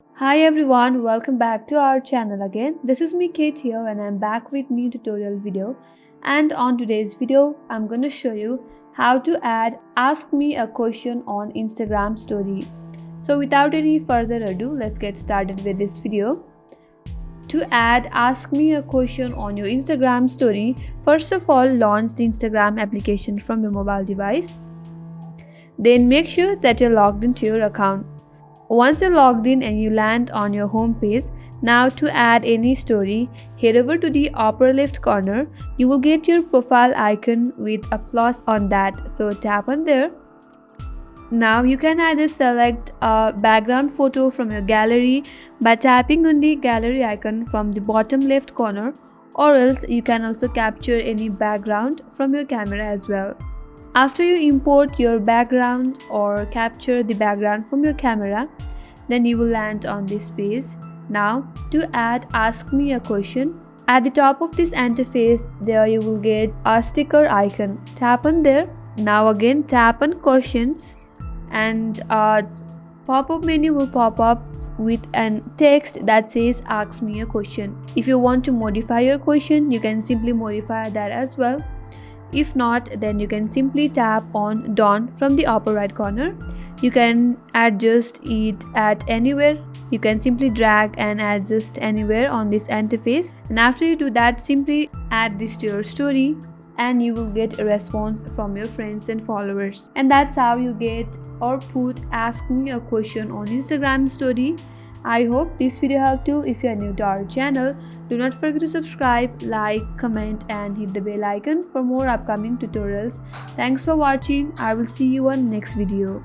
Hi everyone, welcome back to our channel again. This is me Kate here and I'm back with new tutorial video. And on today's video, I'm going to show you how to add ask me a question on Instagram story. So without any further ado, let's get started with this video. To add ask me a question on your Instagram story, first of all launch the Instagram application from your mobile device. Then make sure that you're logged into your account. Once you're logged in and you land on your home page, now to add any story, head over to the upper left corner. You will get your profile icon with a plus on that, so tap on there. Now you can either select a background photo from your gallery by tapping on the gallery icon from the bottom left corner, or else you can also capture any background from your camera as well. After you import your background or capture the background from your camera, then you will land on this page. Now to add ask me a question, at the top of this interface there you will get a sticker icon. Tap on there. Now again tap on questions and a pop-up menu will pop up with an text that says ask me a question. If you want to modify your question, you can simply modify that as well. If not, then you can simply tap on done from the upper right corner. You can adjust it at anywhere. You can simply drag and adjust anywhere on this interface, and after you do that, simply add this to your story and you will get a response from your friends and followers. And that's how you get or put ask me a question on Instagram story. I hope this video helped you. If you are new to our channel, do not forget to subscribe, like, comment and hit the bell icon for more upcoming tutorials. Thanks for watching. I will see you on next video.